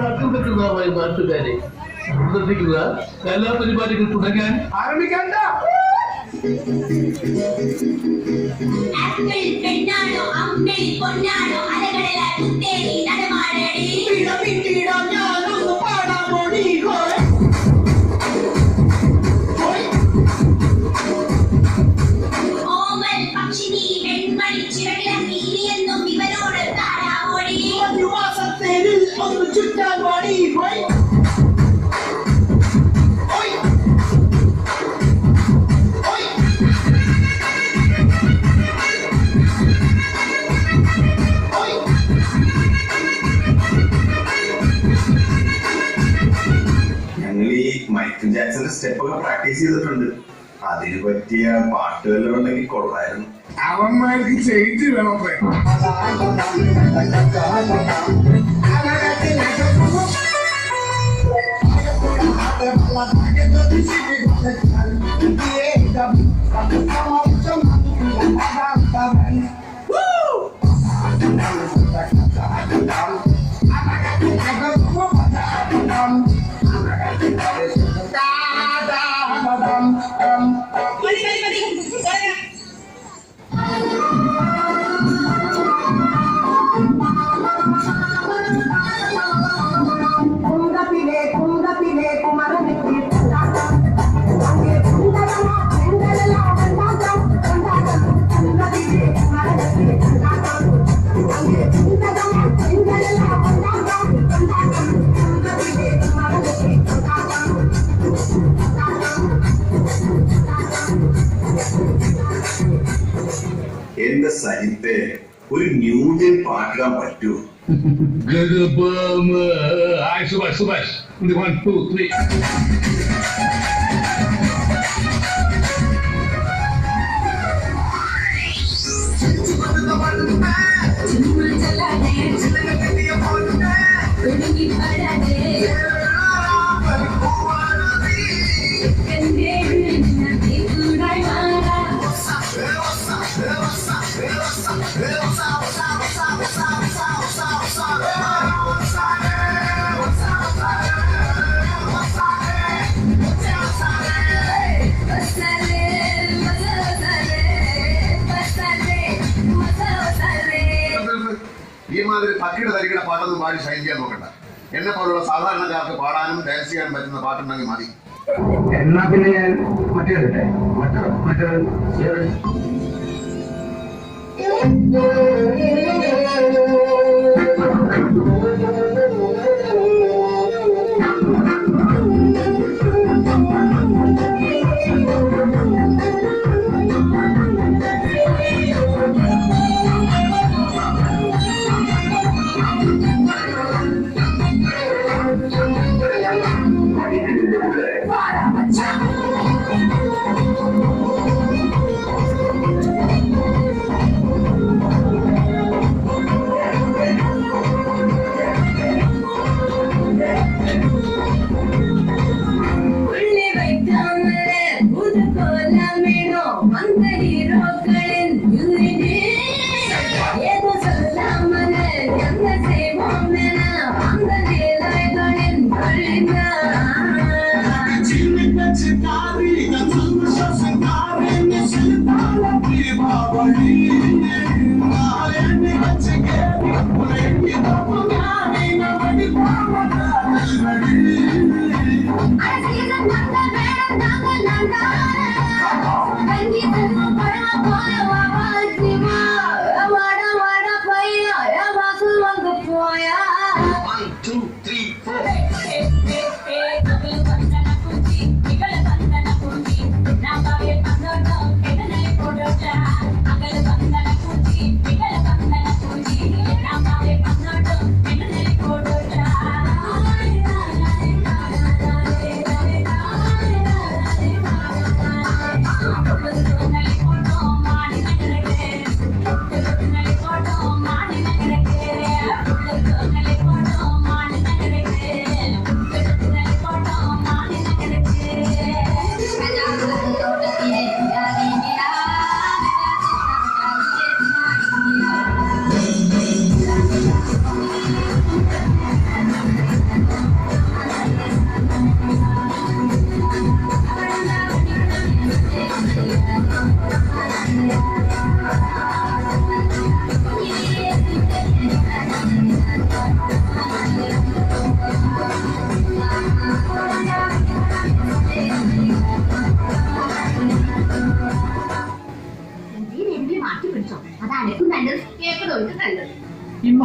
നാട്ടുകാരായ നാട്ടുകാരെ ശ്രദ്ധിക്കുക, കലാപരിപാടികൾ തുടങ്ങാൻ ആരംഭിക്കാൻ. പെണ്ണാണോ അമ്പിളി പൊന്നാണോ അലകടലാ കുത്തേരി നടമാടടി ഞാനൊന്ന് പാടാൻ പോടി. ഓമൽ പക്ഷിനി വെൺമണി ചിറകിലി എന്നും ഇവരോട് താരാവോടി. ഒരു മാസത്തേരിൽ ഒന്ന് ചുറ്റാൻ പാടി. മൈക്കിൾ ജാക്സന്റെ സ്റ്റെപ്പൊക്കെ പ്രാക്ടീസ് ചെയ്തിട്ടുണ്ട്. അതിന് പറ്റിയ പാട്ടുകളെല്ലാം ഉണ്ടെങ്കിൽ കൊള്ളായിരുന്നു. അവന്മാർക്ക് ചേഞ്ച് വേണം. എന്റെ സഹിത്തെ ഒരു ന്യൂജൻ പാട്ടിടാൻ പറ്റുമോ? സുഭാഷ് 1 2 3. ഈ മാതിരി പക്കിയുടെ തരിക്കുന്ന പാട്ടൊന്നും പാടി ഷൈൻ ചെയ്യാൻ നോക്കണ്ട. എന്നെ പോലുള്ള സാധാരണക്കാർക്ക് പാടാനും ഡാൻസ് ചെയ്യാനും പറ്റുന്ന പാട്ടുണ്ടെങ്കിൽ മതി. എന്നാ പിന്നെ ഞാൻ മറ്റേ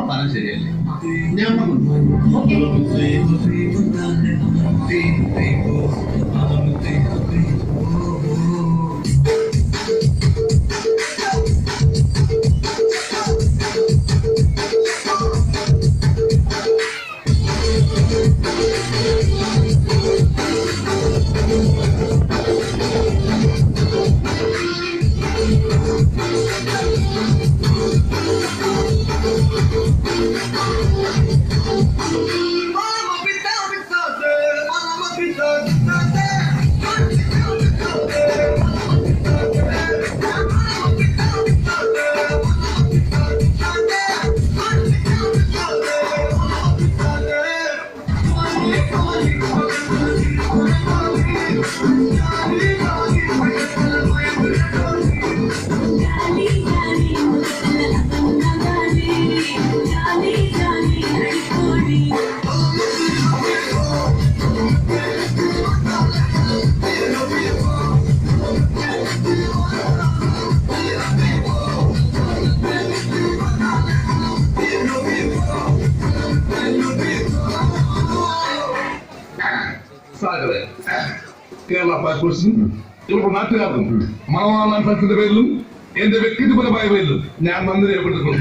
പറഞ്ഞത് ശരിയല്ലേ? ഞാൻ സാഗറെ കേരള ഫയർഫോഴ്സും ഇവരുടെ നാട്ടുകാർക്കും മണവാളാൻ ഫലത്തിന്റെ പേരിലും എന്റെ വ്യക്തിപരമായ പേരിലും ഞാൻ നന്ദി രേഖപ്പെടുത്തുന്നു.